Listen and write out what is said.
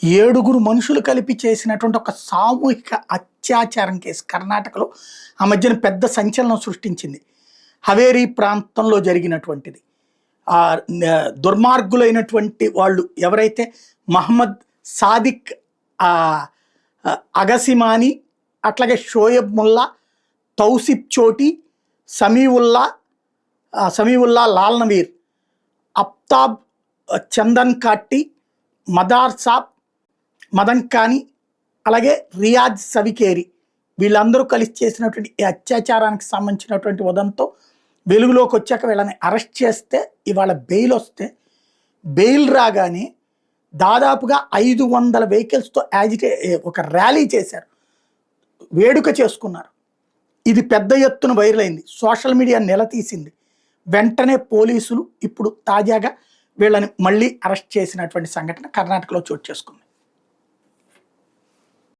ఏడుగురు మనుషులు కలిపి చేసినటువంటి ఒక సామూహిక అత్యాచారం కేసు కర్ణాటకలో ఆ మధ్యన పెద్ద సంచలనం సృష్టించింది. హవేరీ ప్రాంతంలో జరిగినటువంటిది. దుర్మార్గులైనటువంటి వాళ్ళు ఎవరైతే మహమ్మద్ సాదిక్ అగసిమాని, అట్లాగే షోయబ్ ముల్లా, తౌసిఫ్ చోటి, సమీవుల్లా లాల్నవీర్, అఫ్తాబ్ చందన్ కాట్టి, మదార్ సాబ్, మదన్ కాని, అలాగే రియాజ్ సవికేరి, వీళ్ళందరూ కలిసి చేసినటువంటి ఈ అత్యాచారానికి సంబంధించినటువంటి ఉదంతో వెలుగులోకి వచ్చాక వీళ్ళని అరెస్ట్ చేస్తే ఇవాళ బెయిల్ వస్తే, బెయిల్ రాగానే దాదాపుగా 500 వెహికల్స్తో ఒక ర్యాలీ చేశారు, వేడుక చేసుకున్నారు. ఇది పెద్ద ఎత్తున వైరల్ అయింది, సోషల్ మీడియా నిలదీసింది. వెంటనే పోలీసులు ఇప్పుడు తాజాగా వీళ్ళని మళ్ళీ అరెస్ట్ చేసినటువంటి సంఘటన కర్ణాటకలో చోటు చేసుకుంది.